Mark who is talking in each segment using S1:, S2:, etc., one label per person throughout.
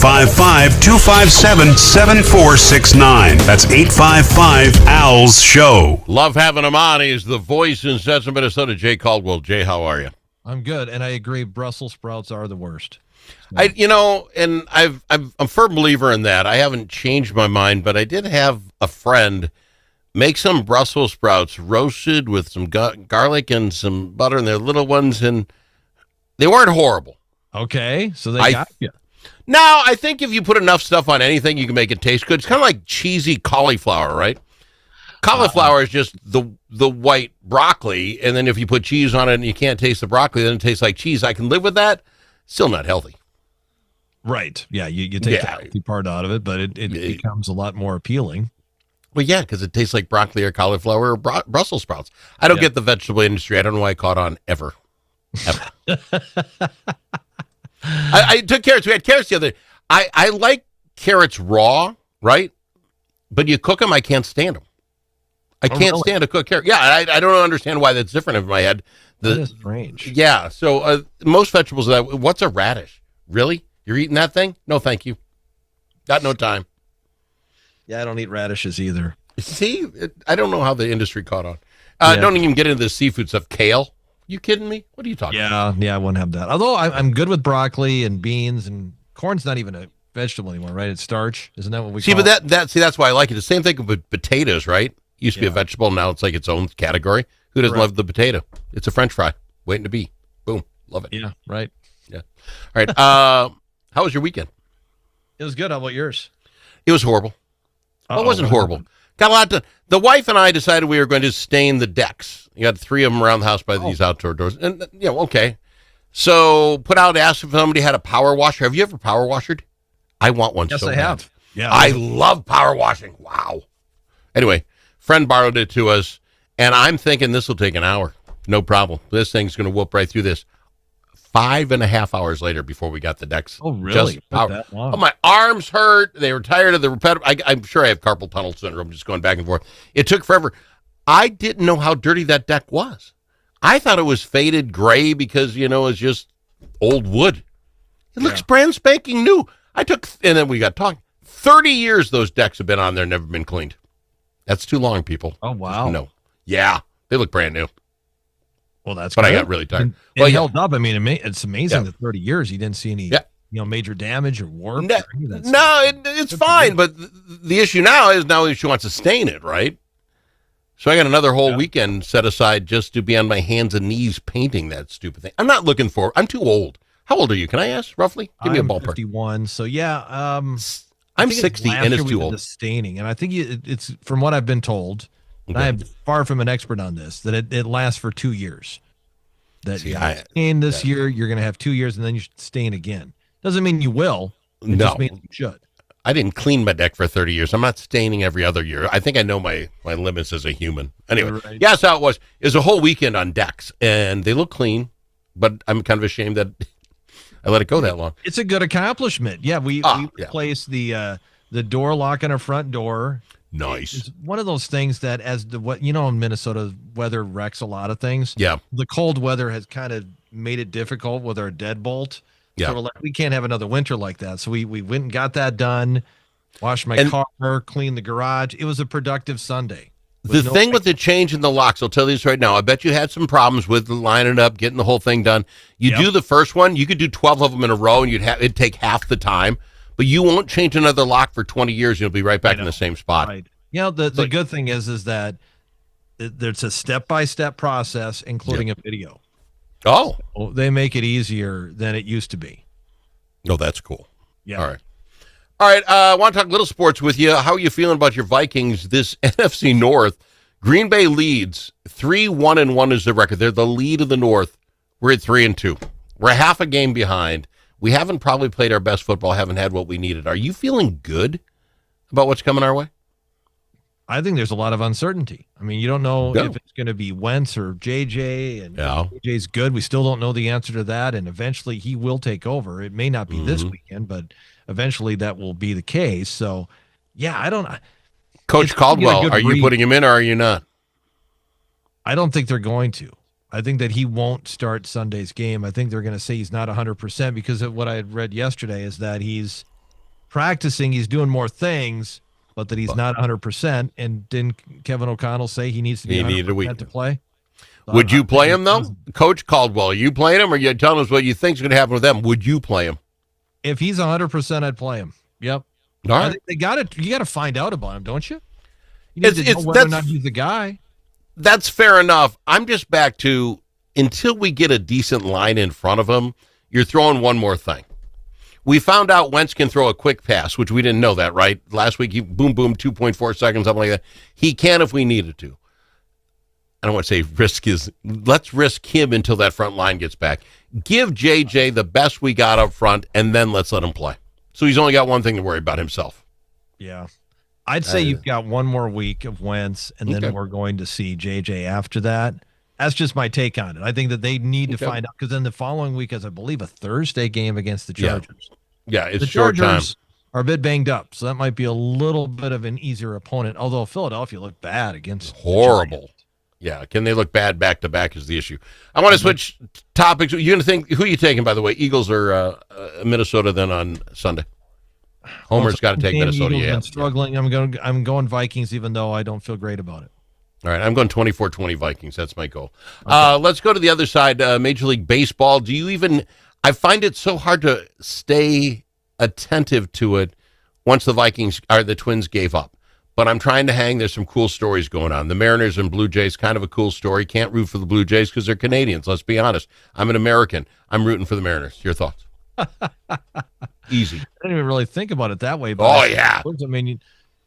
S1: 855-257-7469. That's 855-ALS Show.
S2: Love having him on. He's the voice in Central Minnesota, Jay Caldwell. Jay, how are you?
S3: I'm good, and I agree. Brussels sprouts are the worst.
S2: I'm a firm believer in that. I haven't changed my mind, but I did have a friend make some Brussels sprouts roasted with some garlic and some butter, and they're little ones, and they weren't horrible.
S3: Okay, so they got you.
S2: No, I think if you put enough stuff on anything, you can make it taste good. It's kind of like cheesy cauliflower, right? Cauliflower is just the white broccoli, and then if you put cheese on it and you can't taste the broccoli, then it tastes like cheese. I can live with that. Still not healthy.
S3: Right. Yeah, you take the healthy part out of it, but it becomes a lot more appealing.
S2: Well, yeah, because it tastes like broccoli or cauliflower or Brussels sprouts. I don't get the vegetable industry. I don't know why I caught on ever. I took carrots. We had carrots the other day. I like carrots raw, right? But you cook them, I can't stand them. I can't stand a cooked carrot. Yeah, I don't understand why that's different in my head.
S3: That is strange.
S2: Yeah, so most vegetables, what's a radish? Really? You're eating that thing? No, thank you. Got no time.
S3: Yeah, I don't eat radishes either.
S2: See, I don't know how the industry caught on. Don't even get into the seafood stuff. Kale? You kidding me? What are you talking about?
S3: Yeah, I wouldn't have that. Although I'm good with broccoli and beans, and corn's not even a vegetable anymore, right? It's starch. Isn't that what we call it?
S2: That's why I like it. The same thing with potatoes, right? Used to be a vegetable, now it's like its own category. Who doesn't love the potato? It's a French fry, waiting to be. Boom, love it.
S3: Yeah, right.
S2: Yeah. All right. How was your weekend?
S3: It was good. How about yours?
S2: It was horrible. Well, it wasn't horrible. Got a lot done. The wife and I decided we were going to stain the decks. You got 3 of them around the house by these outdoor doors. And, okay. So asked if somebody had a power washer. Have you ever power washed? I want one.
S3: Yes,
S2: so
S3: I have. Yeah,
S2: I love power washing. Wow. Anyway, friend borrowed it to us, and I'm thinking this will take an hour. No problem. This thing's going to whoop right through this. 5.5 hours later before we got the decks.
S3: Oh, really?
S2: That long. Oh, my arms hurt. They were tired of the repetitive. I'm sure I have carpal tunnel syndrome, just going back and forth. It took forever. I didn't know how dirty that deck was. I thought it was faded gray because, it's just old wood. It looks brand spanking new. And then we got talking. 30 years those decks have been on there, never been cleaned. That's too long, people.
S3: Oh, wow.
S2: No. Yeah, they look brand new.
S3: Well, that's
S2: but
S3: good.
S2: I got really tired.
S3: It held up. I mean, it's amazing that 30 years you didn't see any major damage or warp.
S2: No, it's fine. But the issue now is she wants to stain it, right? So I got another whole weekend set aside just to be on my hands and knees painting that stupid thing. I'm not looking for. I'm too old. How old are you? Can I ask roughly? Give me a ballpark.
S3: 51. So yeah,
S2: I'm 60 and it's too old.
S3: The staining, and I think it's from what I've been told. Okay. I am far from an expert on this. That it lasts for 2 years. That stain this year, you're going to have 2 years, and then you should stain again. Doesn't mean you will. It just means you should.
S2: I didn't clean my deck for 30 years. I'm not staining every other year. I think I know my limits as a human. Anyway, that's how it was. It was a whole weekend on decks, and they look clean, but I'm kind of ashamed that I let it go that long.
S3: It's a good accomplishment. Yeah, we replaced the door lock on our front door.
S2: Nice.
S3: It's one of those things that in Minnesota, weather wrecks a lot of things.
S2: Yeah.
S3: The cold weather has kind of made it difficult with our deadbolt.
S2: Yeah.
S3: So we're like, we can't have another winter like that. So we went and got that done, washed my car, cleaned the garage. It was a productive Sunday.
S2: The thing with the change in the locks, I'll tell you this right now. I bet you had some problems with lining it up, getting the whole thing done. You do the first one, you could do 12 of them in a row, and it'd take half the time. But you won't change another lock for 20 years. You'll be right back in the same spot.
S3: Right. The good thing is that there's a step-by-step process, including a video.
S2: Oh.
S3: So they make it easier than it used to be.
S2: No, that's cool.
S3: Yeah.
S2: All right. I want to talk little sports with you. How are you feeling about your Vikings this NFC North? Green Bay leads 3-1-1 is the record. They're the lead of the North. We're at 3-2. We're half a game behind. We haven't probably played our best football, haven't had what we needed. Are you feeling good about what's coming our way?
S3: I think there's a lot of uncertainty. I mean, you don't know if it's going to be Wentz or JJ, and JJ's good. We still don't know the answer to that, and eventually he will take over. It may not be this weekend, but eventually that will be the case. So, I don't know.
S2: Coach Caldwell, are you putting him in or are you not?
S3: I don't think they're going to. I think that he won't start Sunday's game. I think they're going to say he's not 100% because of what I had read yesterday is that he's practicing, he's doing more things, but that he's not 100%. And didn't Kevin O'Connell say he needs to be 100% to play? So
S2: would you play him, though? Coach Caldwell, are you playing him, or are you telling us what you think is going to happen with them? Would you play him?
S3: If he's 100%, I'd play him. Yep.
S2: All right.
S3: You got to find out about him, don't you? You need to know whether or not he's the guy.
S2: That's fair enough. I'm just back to, until we get a decent line in front of him, you're throwing one more thing. We found out Wentz can throw a quick pass, which we didn't know that, right? Last week, he boom, 2.4 seconds, something like that. He can if we needed to. I don't want to say let's risk him until that front line gets back. Give JJ the best we got up front, and then let's let him play. So he's only got one thing to worry about himself.
S3: Yeah. I'd say you've got one more week of Wentz, and then we're going to see JJ after that. That's just my take on it. I think that they need to find out, because then the following week is, I believe, a Thursday game against the Chargers.
S2: Yeah, it's
S3: the
S2: short
S3: Chargers
S2: time.
S3: Are a bit banged up, so that might be a little bit of an easier opponent, although Philadelphia looked bad against
S2: horrible. Yeah, can they look bad back-to-back is the issue. I want to switch topics. You're going to think, who are you taking, by the way, Eagles or Minnesota then on Sunday? Homer's got to take Minnesota.
S3: I'm struggling. I'm going Vikings, even though I don't feel great about it.
S2: All right, I'm going 24-20 Vikings. That's my goal. Okay. Let's go to the other side, Major League Baseball. I find it so hard to stay attentive to it once the Twins gave up. But I'm trying to hang. There's some cool stories going on. The Mariners and Blue Jays, kind of a cool story. Can't root for the Blue Jays because they're Canadians. Let's be honest. I'm an American. I'm rooting for the Mariners. Your thoughts? Easy.
S3: I didn't even really think about it that way. But I mean,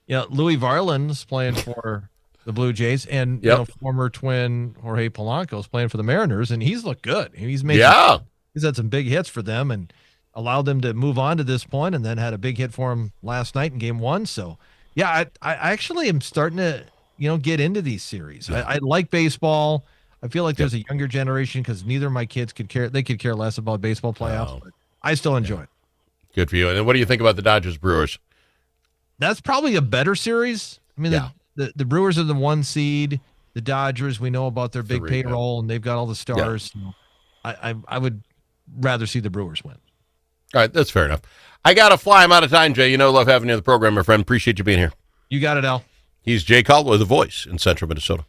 S3: Louis Varland's playing for the Blue Jays, and former Twin Jorge Polanco's playing for the Mariners, and he's looked good. He's had some big hits for them and allowed them to move on to this point, and then had a big hit for him last night in Game 1. So, yeah, I actually am starting to get into these series. Yeah. I like baseball. I feel like there's a younger generation, because neither of my kids could care. They could care less about baseball playoffs, but I still enjoy it.
S2: Good for you. And then what do you think about the Dodgers Brewers?
S3: That's probably a better series. I mean, the Brewers are the 1 seed. The Dodgers, we know about their big payroll, and they've got all the stars. Yeah. So I would rather see the Brewers win.
S2: All right, that's fair enough. I got to fly. I'm out of time, Jay. Love having you on the program, my friend. Appreciate you being here.
S3: You got it, Al.
S2: He's Jay Caldwell, the voice in Central Minnesota.